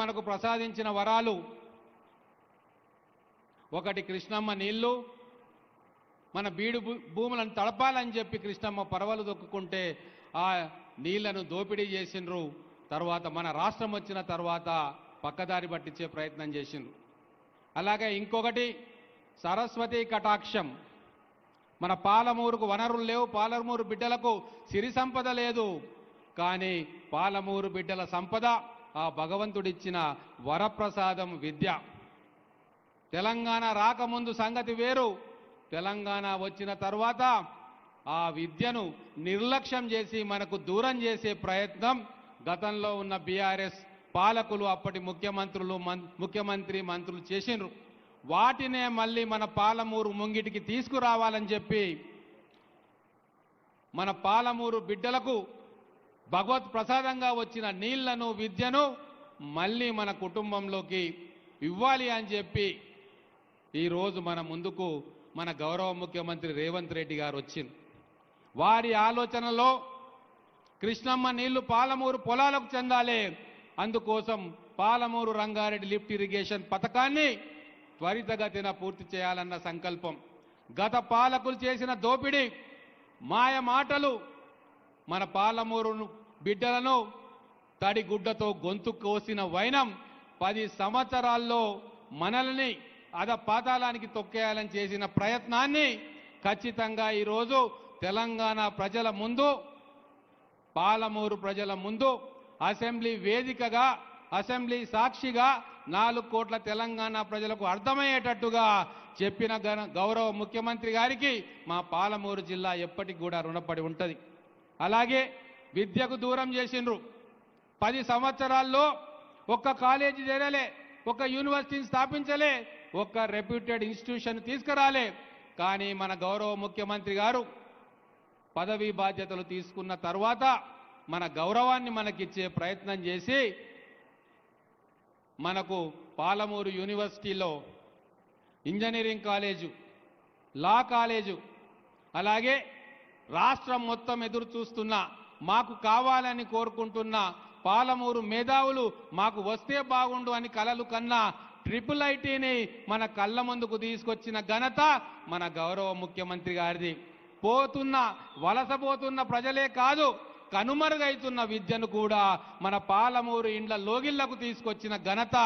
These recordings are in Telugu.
మనకు ప్రసాదించిన వరాలు ఒకటి కృష్ణమ్మ నీళ్లు, మన బీడు భూములను తడపాలని చెప్పి కృష్ణమ్మ పరవలు దొక్కుకుంటే ఆ నీళ్లను దోపిడీ చేసిండ్రు. తర్వాత మన రాష్ట్రం వచ్చిన తర్వాత పక్కదారి పట్టించే ప్రయత్నం చేసిండ్రు. అలాగే ఇంకొకటి సరస్వతి కటాక్షం. మన పాలమూరుకు వనరులు లేవు, పాలమూరు బిడ్డలకు సిరి సంపద లేదు. కానీ పాలమూరు బిడ్డల సంపద ఆ భగవంతుడిచ్చిన వరప్రసాదం విద్య. తెలంగాణ రాకముందు సంగతి వేరు, తెలంగాణ వచ్చిన తర్వాత ఆ విద్యను నిర్లక్ష్యం చేసి మనకు దూరం చేసే ప్రయత్నం గతంలో ఉన్న బీఆర్ఎస్ పాలకులు, అప్పటి ముఖ్యమంత్రి మంత్రులు చేసిండ్రు. వాటినే మళ్ళీ మన పాలమూరు ముంగిటికి తీసుకురావాలని చెప్పి మన పాలమూరు బిడ్డలకు భగవత్ ప్రసాదంగా వచ్చిన నీళ్లను, విద్యను మళ్ళీ మన కుటుంబంలోకి ఇవ్వాలి అని చెప్పి ఈరోజు మన ముందుకు మన గౌరవ ముఖ్యమంత్రి రేవంత్ రెడ్డి గారు వచ్చింది. వారి ఆలోచనలో కృష్ణమ్మ నీళ్లు పాలమూరు పొలాలకు చెందాలి. అందుకోసం పాలమూరు రంగారెడ్డి లిఫ్ట్ ఇరిగేషన్ పథకాన్ని త్వరితగతిన పూర్తి చేయాలన్న సంకల్పం. గత పాలకులు చేసిన దోపిడీ, మాయ మాటలు మన పాలమూరు బిడ్డలను తడిగుడ్డతో గొంతు కోసిన వైనం 10 సంవత్సరాల్లో మనల్ని పాతాళానికి తొక్కేయాలని చేసిన ప్రయత్నాన్ని ఖచ్చితంగా ఈరోజు తెలంగాణ ప్రజల ముందు, పాలమూరు ప్రజల ముందు అసెంబ్లీ వేదికగా, అసెంబ్లీ సాక్షిగా 4 కోట్ల తెలంగాణ ప్రజలకు అర్థమయ్యేటట్టుగా చెప్పిన గౌరవ ముఖ్యమంత్రి గారికి మా పాలమూరు జిల్లా ఎప్పటికి కూడా రుణపడి ఉంటుంది. అలాగే విద్యకు దూరం చేసిండ్రు. 10 సంవత్సరాల్లో ఒక్క కాలేజీ చేరలే, ఒక్క యూనివర్సిటీని స్థాపించలే, ఒక్క రెప్యూటెడ్ ఇన్స్టిట్యూషన్ తీసుకురాలే. కానీ మన గౌరవ ముఖ్యమంత్రి గారు పదవీ బాధ్యతలు తీసుకున్న తర్వాత మన గౌరవాన్ని మనకిచ్చే ప్రయత్నం చేసి మనకు పాలమూరు యూనివర్సిటీలో ఇంజనీరింగ్ కాలేజు, లా కాలేజు, అలాగే రాష్ట్రం మొత్తం ఎదురు చూస్తున్న, మాకు కావాలని కోరుకుంటున్న పాలమూరు మేధావులు మాకు వస్తే బాగుండు అని కలలు కన్నా IIITని మన కళ్ళ ముందుకు తీసుకొచ్చిన ఘనత మన గౌరవ ముఖ్యమంత్రి గారిది. వలసపోతున్న ప్రజలే కాదు, కనుమరుగైతున్న విద్యను కూడా మన పాలమూరు ఇండ్ల లోగిళ్లకు తీసుకొచ్చిన ఘనత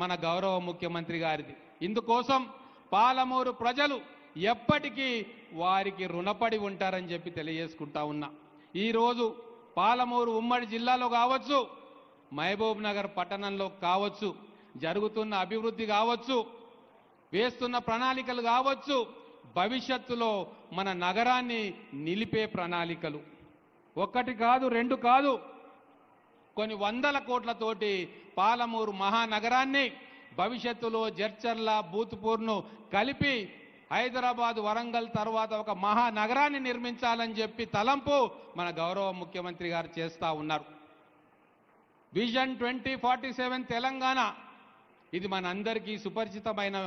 మన గౌరవ ముఖ్యమంత్రి గారిది. ఇందుకోసం పాలమూరు ప్రజలు ఎప్పటికీ వారికి రుణపడి ఉంటారని చెప్పి తెలియజేసుకుంటా ఉన్నా. ఈరోజు పాలమూరు ఉమ్మడి జిల్లాలో కావచ్చు, మహబూబ్ నగర్ పట్టణంలో కావచ్చు, జరుగుతున్న అభివృద్ధి కావచ్చు, వేస్తున్న ప్రణాళికలు కావచ్చు, భవిష్యత్తులో మన నగరాన్ని నిలిపే ప్రణాళికలు 1 కాదు 2 కాదు, కొన్ని 100 కోట్లతోటి పాలమూరు మహానగరాన్ని భవిష్యత్తులో జడ్చర్ల, బూత్పూర్ను కలిపి హైదరాబాద్, వరంగల్ తర్వాత ఒక మహానగరాన్ని నిర్మించాలని చెప్పి తలంపు మన గౌరవ ముఖ్యమంత్రి గారు చేస్తూ ఉన్నారు. విజన్ 2047 తెలంగాణ, ఇది మనందరికీ సుపరిచితమైన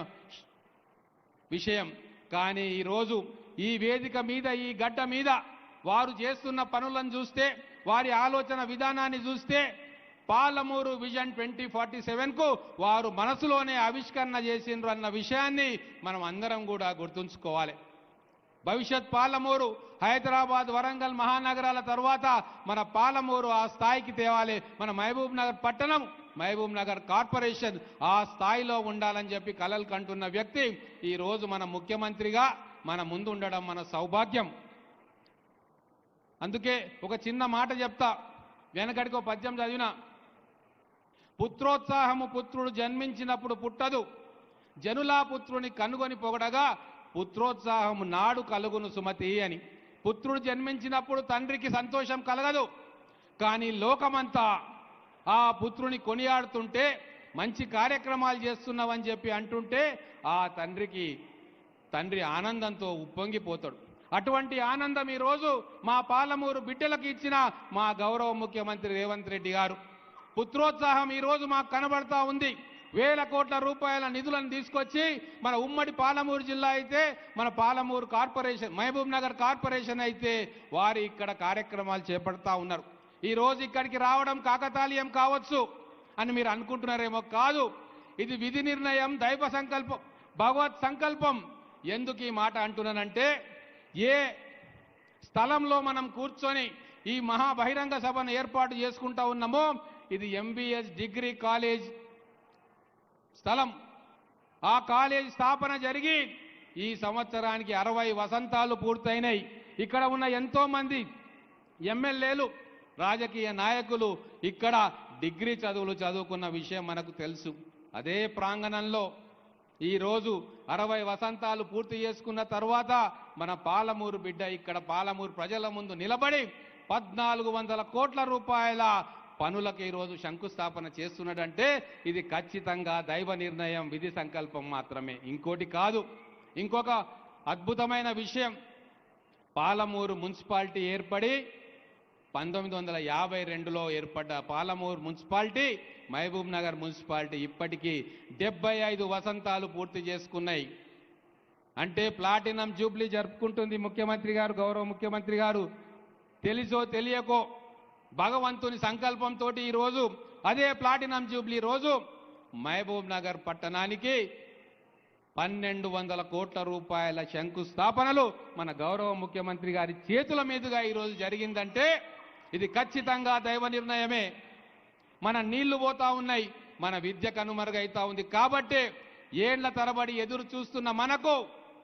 విషయం. కానీ ఈరోజు ఈ వేదిక మీద, ఈ గడ్డ మీద వారు చేస్తున్న పనులను చూస్తే, వారి ఆలోచన విధానాన్ని చూస్తే పాలమూరు విజన్ 2047కు వారు మనసులోనే ఆవిష్కరణ చేసిండ్రు అన్న విషయాన్ని మనం అందరం కూడా గుర్తుంచుకోవాలి. భవిష్యత్ పాలమూరు హైదరాబాద్, వరంగల్ మహానగరాల తర్వాత మన పాలమూరు ఆ స్థాయికి తేవాలి. మన మహబూబ్ నగర్ పట్టణం, మహబూబ్ నగర్ కార్పొరేషన్ ఆ స్థాయిలో ఉండాలని చెప్పి కలలు కంటున్న వ్యక్తి ఈరోజు మన ముఖ్యమంత్రిగా మన ముందు ఉండడం మన సౌభాగ్యం. అందుకే ఒక చిన్న మాట చెప్తా, వెనకడికి ఒక పద్యం చదివిన, పుత్రోత్సాహము పుత్రుడు జన్మించినప్పుడు పుట్టదు, జనులా పుత్రుని కనుగొని పొగడగా పుత్రోత్సాహము నాడు కలుగును సుమతి అని. పుత్రుడు జన్మించినప్పుడు తండ్రికి సంతోషం కలగదు, కానీ లోకమంతా ఆ పుత్రుని కొనియాడుతుంటే, మంచి కార్యక్రమాలు చేస్తున్నావని చెప్పి అంటుంటే ఆ తండ్రి ఆనందంతో ఉప్పొంగిపోతాడు. అటువంటి ఆనందం ఈరోజు మా పాలమూరు బిడ్డలకు ఇచ్చిన మా గౌరవ ముఖ్యమంత్రి రేవంత్ రెడ్డి గారు. పుత్రోత్సాహం ఈరోజు మాకు కనబడతా ఉంది. 1000 కోట్ల రూపాయల నిధులను తీసుకొచ్చి మన ఉమ్మడి పాలమూరు జిల్లా అయితే, మన పాలమూరు కార్పొరేషన్, మహబూబ్ నగర్ కార్పొరేషన్ అయితే వారు ఇక్కడ కార్యక్రమాలు చేపడతా ఉన్నారు. ఈరోజు ఇక్కడికి రావడం కాకతాళీయం కావచ్చు, అని మీరు అనుకుంటున్నారేమో. కాదు, ఇది విధి నిర్ణయం, దైవ సంకల్పం, భగవత్ సంకల్పం. ఎందుకు ఈ మాట అంటున్నానంటే, ఏ స్థలంలో మనం కూర్చొని ఈ మహా బహిరంగ సభను ఏర్పాటు చేసుకుంటా ఉన్నామో ఇది ఎంబీఎస్ డిగ్రీ కాలేజ్ స్థలం. ఆ కాలేజ్ స్థాపన జరిగి ఈ సంవత్సరానికి 60 వసంతాలు పూర్తయినాయి. ఇక్కడ ఉన్న ఎంతో మంది ఎమ్మెల్యేలు, రాజకీయ నాయకులు ఇక్కడ డిగ్రీ చదువులు చదువుకున్న విషయం మనకు తెలుసు. అదే ప్రాంగణంలో ఈరోజు 60 వసంతాలు పూర్తి చేసుకున్న తర్వాత మన పాలమూరు బిడ్డ ఇక్కడ పాలమూరు ప్రజల ముందు నిలబడి 1400 కోట్ల రూపాయల పనులకు ఈరోజు శంకుస్థాపన చేస్తున్నాడంటే ఇది ఖచ్చితంగా దైవ నిర్ణయం, విధి సంకల్పం మాత్రమే, ఇంకోటి కాదు. ఇంకొక అద్భుతమైన విషయం, పాలమూరు మున్సిపాలిటీ ఏర్పడి 1952లో ఏర్పడ్డ పాలమూరు మున్సిపాలిటీ, మహబూబ్ నగర్ మున్సిపాలిటీ ఇప్పటికీ 75 వసంతాలు పూర్తి చేసుకున్నాయి. అంటే ప్లాటినం జూబ్లీ జరుపుకుంటుంది ముఖ్యమంత్రి గారు, గౌరవ ముఖ్యమంత్రి గారు. తెలుసో తెలియకో భగవంతుని సంకల్పంతో ఈరోజు అదే ప్లాటినం జూబ్లీ రోజు మహబూబ్ నగర్ పట్టణానికి 1200 కోట్ల రూపాయల శంకుస్థాపనలు మన గౌరవ ముఖ్యమంత్రి గారి చేతుల మీదుగా ఈరోజు జరిగిందంటే ఇది ఖచ్చితంగా దైవ నిర్ణయమే. మన నీళ్లు పోతా ఉన్నాయి, మన విద్య కనుమరుగైతా ఉంది. కాబట్టి ఏండ్ల తరబడి ఎదురు చూస్తున్న మనకు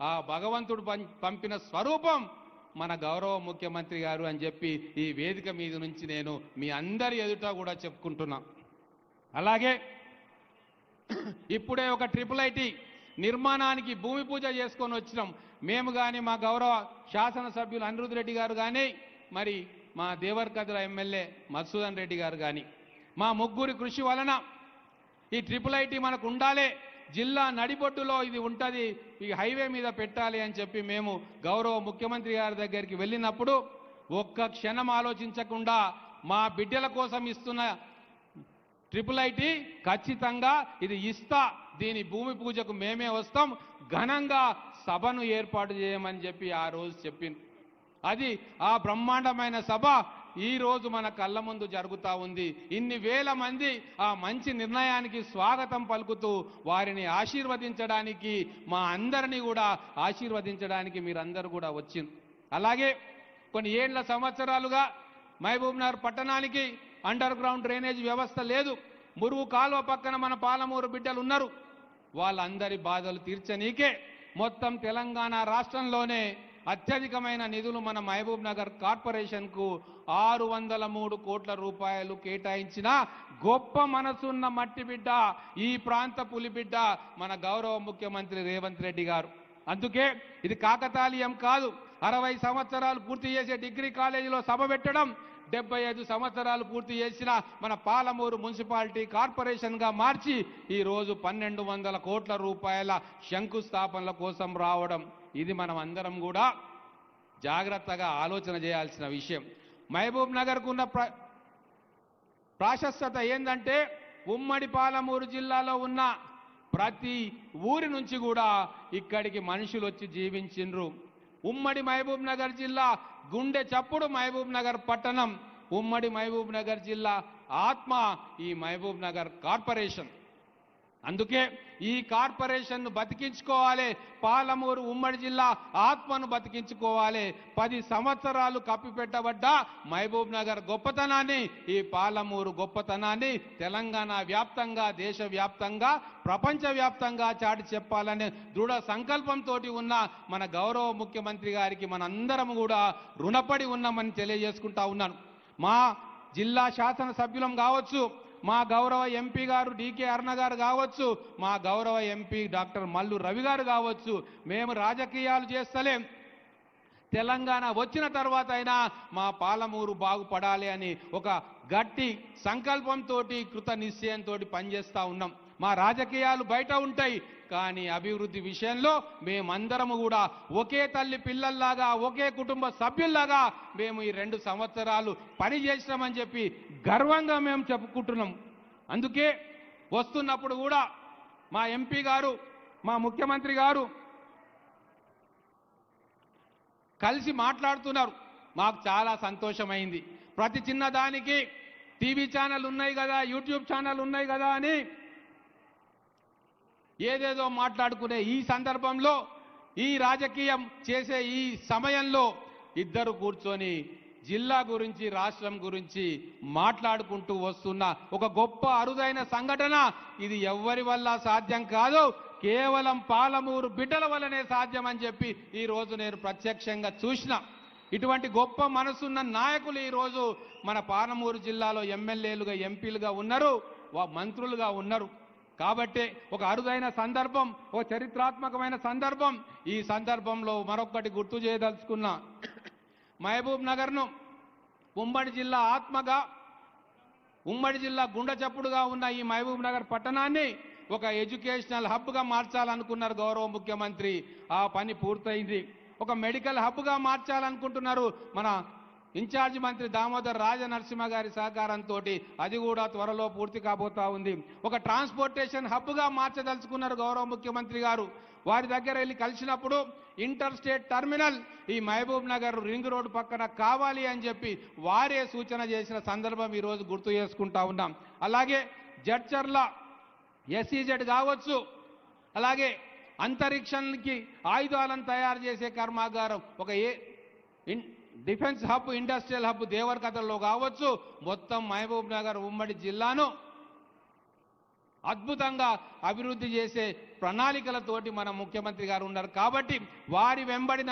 ఆ భగవంతుడు పంపిన స్వరూపం మన గౌరవ ముఖ్యమంత్రి గారు అని చెప్పి ఈ వేదిక మీద నుంచి నేను మీ అందరి ఎదుట కూడా చెప్పుకుంటున్నా. అలాగే ఇప్పుడే ఒక IIIT నిర్మాణానికి భూమి పూజ చేసుకొని వచ్చినాం మేము కానీ, మా గౌరవ శాసనసభ్యులు అనిరుద్ రెడ్డి గారు కానీ, మరి మా దేవరకద్ర ఎమ్మెల్యే మధుసూదన్ రెడ్డి గారు కానీ, మా ముగ్గురి కృషి వలన ఈ IIIT మనకు ఉండాలి, జిల్లా నడిబొడ్డులో ఇది ఉంటుంది, ఈ హైవే మీద పెట్టాలి అని చెప్పి మేము గౌరవ ముఖ్యమంత్రి గారి దగ్గరికి వెళ్ళినప్పుడు ఒక్క క్షణం ఆలోచించకుండా మా బిడ్డల కోసం ఇస్తున్న IIIT ఖచ్చితంగా ఇది ఇస్తా, దీని భూమి పూజకు మేమే వస్తాం, ఘనంగా సభను ఏర్పాటు చేయమని చెప్పి ఆ రోజు చెప్పింది. అది ఆ బ్రహ్మాండమైన సభ ఈ రోజు మన కళ్ళ ముందు జరుగుతూ ఉంది. ఇన్ని వేల మంది ఆ మంచి నిర్ణయానికి స్వాగతం పలుకుతూ వారిని ఆశీర్వదించడానికి, మా అందరినీ కూడా ఆశీర్వదించడానికి మీరందరూ కూడా వచ్చింది. అలాగే కొన్ని ఏళ్ల సంవత్సరాలుగా మహబూబ్ నగర్ పట్టణానికి అండర్ గ్రౌండ్ డ్రైనేజ్ వ్యవస్థ లేదు. మురుగు కాలువ పక్కన మన పాలమూరు బిడ్డలు ఉన్నారు. వాళ్ళందరి బాధలు తీర్చనీకే మొత్తం తెలంగాణ రాష్ట్రంలోనే అత్యధికమైన నిధులు మన మహబూబ్ నగర్ కార్పొరేషన్కు 603 కోట్ల రూపాయలు కేటాయించిన గొప్ప మనసున్న మట్టి బిడ్డ, ఈ ప్రాంత పులి బిడ్డ మన గౌరవ ముఖ్యమంత్రి రేవంత్ రెడ్డి గారు. అందుకే ఇది కాకతాళీయం కాదు. 60 సంవత్సరాలు పూర్తి చేసే డిగ్రీ కాలేజీలో సభ పెట్టడం, 75 సంవత్సరాలు పూర్తి చేసిన మన పాలమూరు మున్సిపాలిటీ కార్పొరేషన్గా మార్చి ఈరోజు 1200 కోట్ల రూపాయల శంకుస్థాపనల కోసం రావడం, ఇది మనం అందరం కూడా జాగ్రత్తగా ఆలోచన చేయాల్సిన విషయం. మహబూబ్ నగర్కు ఉన్న ప్రాశస్త్యత ఏంటంటే ఉమ్మడి పాలమూరు జిల్లాలో ఉన్న ప్రతి ఊరి నుంచి కూడా ఇక్కడికి మనుషులు వచ్చి జీవించిండ్రు. ఉమ్మడి మహబూబ్ నగర్ జిల్లా గుండె చప్పుడు మహబూబ్ నగర్ పట్టణం, ఉమ్మడి మహబూబ్ నగర్ జిల్లా ఆత్మ ఈ మహబూబ్ నగర్ కార్పొరేషన్. అందుకే ఈ కార్పొరేషన్ను బతికించుకోవాలి, పాలమూరు ఉమ్మడి జిల్లా ఆత్మను బతికించుకోవాలి. 10 సంవత్సరాలు కప్పిపెట్టబడ్డ మహబూబ్ నగర్ గొప్పతనాన్ని, ఈ పాలమూరు గొప్పతనాన్ని తెలంగాణ వ్యాప్తంగా, దేశవ్యాప్తంగా, ప్రపంచవ్యాప్తంగా చాటి చెప్పాలనే దృఢ సంకల్పంతో ఉన్న మన గౌరవ ముఖ్యమంత్రి గారికి మనందరం కూడా రుణపడి ఉన్నామని తెలియజేసుకుంటా ఉన్నాను. మా జిల్లా శాసనసభ్యులం కావచ్చు, మా గౌరవ ఎంపీ గారు డికే అరుణ గారు కావచ్చు, మా గౌరవ ఎంపీ డాక్టర్ మల్లు రవి గారు కావచ్చు, మేము రాజకీయాలు చేస్తలేం, తెలంగాణ వచ్చిన తర్వాత అయినా మా పాలమూరు బాగుపడాలి అని ఒక గట్టి సంకల్పంతో, కృత నిశ్చయంతో పనిచేస్తూ ఉన్నాం. మా రాజకీయాలు బయట ఉంటాయి, కానీ అభివృద్ధి విషయంలో మేమందరము కూడా ఒకే తల్లి పిల్లల్లాగా, ఒకే కుటుంబ సభ్యుల్లాగా మేము ఈ 2 సంవత్సరాలు పని చేసినామని చెప్పి గర్వంగా మేము చెప్పుకుంటున్నాం. అందుకే వస్తున్నప్పుడు కూడా మా ఎంపీ గారు, మా ముఖ్యమంత్రి గారు కలిసి మాట్లాడుతున్నారు. మాకు చాలా సంతోషమైంది. ప్రతి చిన్నదానికి టీవీ ఛానల్ ఉన్నాయి కదా, యూట్యూబ్ ఛానల్ ఉన్నాయి కదా అని ఏదేదో మాట్లాడుకునే ఈ సందర్భంలో, ఈ రాజకీయం చేసే ఈ సమయంలో ఇద్దరు కూర్చొని జిల్లా గురించి, రాష్ట్రం గురించి మాట్లాడుకుంటూ వస్తున్న ఒక గొప్ప అరుదైన సంఘటన ఇది. ఎవ్వరి వల్ల సాధ్యం కాదు, కేవలం పాలమూరు బిడ్డల వల్లనే సాధ్యం అని చెప్పి ఈ రోజు నేను ప్రత్యక్షంగా చూసిన. ఇటువంటి గొప్ప మనసున్న నాయకులు ఈ రోజు మన పాలమూరు జిల్లాలో ఎమ్మెల్యేలుగా, ఎంపీలుగా ఉన్నారు, మంత్రులుగా ఉన్నారు. కాబట్టి ఒక అరుదైన సందర్భం, ఒక చరిత్రాత్మకమైన సందర్భం. ఈ సందర్భంలో మరొకటి గుర్తు చేయదలుచుకున్నా. మహబూబ్ నగర్ను ఉమ్మడి జిల్లా ఆత్మగా, ఉమ్మడి జిల్లా గుండె చప్పుడుగా ఉన్న ఈ మహబూబ్ నగర్ పట్టణాన్ని ఒక ఎడ్యుకేషనల్ హబ్గా మార్చాలనుకున్నారు గౌరవ ముఖ్యమంత్రి. ఆ పని పూర్తయింది. ఒక మెడికల్ హబ్గా మార్చాలనుకుంటున్నారు మన ఇన్ఛార్జి మంత్రి దామోదర్ రాజనరసింహ గారి సహకారంతో. అది కూడా త్వరలో పూర్తి కాబోతా ఉంది. ఒక ట్రాన్స్పోర్టేషన్ హబ్గా మార్చదలుచుకున్నారు గౌరవ ముఖ్యమంత్రి గారు. వారి దగ్గర వెళ్ళి కలిసినప్పుడు ఇంటర్ స్టేట్ టర్మినల్ ఈ మహబూబ్ నగర్ రింగ్ రోడ్డు పక్కన కావాలి అని చెప్పి వారే సూచన చేసిన సందర్భం ఈరోజు గుర్తు చేసుకుంటా ఉన్నాం. అలాగే జడ్చర్ల ఎస్ఈజెడ్ కావచ్చు, అలాగే అంతరిక్షానికి ఆయుధాలను తయారు చేసే కర్మాగారం, ఒక డిఫెన్స్ హబ్, ఇండస్ట్రియల్ హబ్ దేవరకథలో కావచ్చు, మొత్తం మహబూబ్ నగర్ ఉమ్మడి జిల్లాను అద్భుతంగా అభివృద్ధి చేసే ప్రణాళికలతోటి మన ముఖ్యమంత్రి గారు ఉన్నారు. కాబట్టి వారి వెంబడి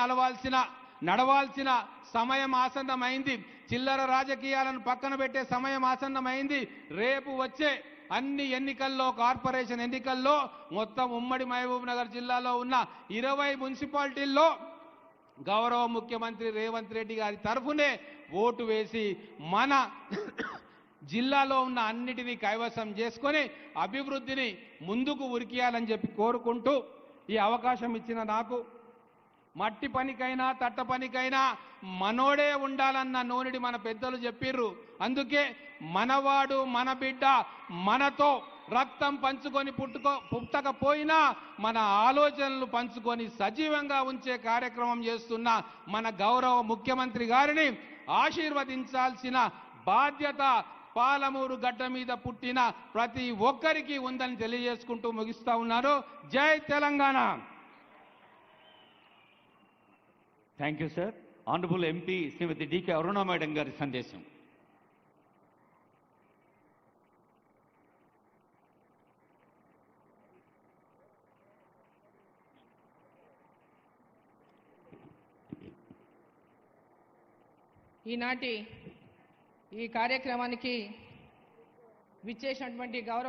నడవాల్సిన సమయం ఆసన్నమైంది. చిల్లర రాజకీయాలను పక్కన పెట్టే సమయం ఆసన్నమైంది. రేపు వచ్చే అన్ని ఎన్నికల్లో, కార్పొరేషన్ ఎన్నికల్లో మొత్తం ఉమ్మడి మహబూబ్ నగర్ జిల్లాలో ఉన్న 20 మున్సిపాలిటీల్లో గౌరవ ముఖ్యమంత్రి రేవంత్ రెడ్డి గారి తరఫునే ఓటు వేసి మన జిల్లాలో ఉన్న అన్నిటినీ కైవసం చేసుకొని అభివృద్ధిని ముందుకు ఉరికియాలని చెప్పి కోరుకుంటూ, ఈ అవకాశం ఇచ్చిన నాకు, మట్టి పనికైనా తట్ట పనికైనా మనోడే ఉండాలన్న నోనిడి మన పెద్దలు చెప్పిర్రు. అందుకే మనవాడు, మన బిడ్డ మనతో రక్తం పంచుకొని పుట్టకపోయినా మన ఆలోచనలు పంచుకొని సజీవంగా ఉంచే కార్యక్రమం చేస్తున్న మన గౌరవ ముఖ్యమంత్రి గారిని ఆశీర్వదించాల్సిన బాధ్యత పాలమూరు గడ్డ మీద పుట్టిన ప్రతి ఒక్కరికి ఉందని తెలియజేసుకుంటూ ముగిస్తా ఉన్నారు. జై Telangana. Thank you sir. Honourable MP Shrimati DK Aruna madam గారి సందేశం. ఈనాటి ఈ కార్యక్రమానికి విచ్చేసినటువంటి గౌరవ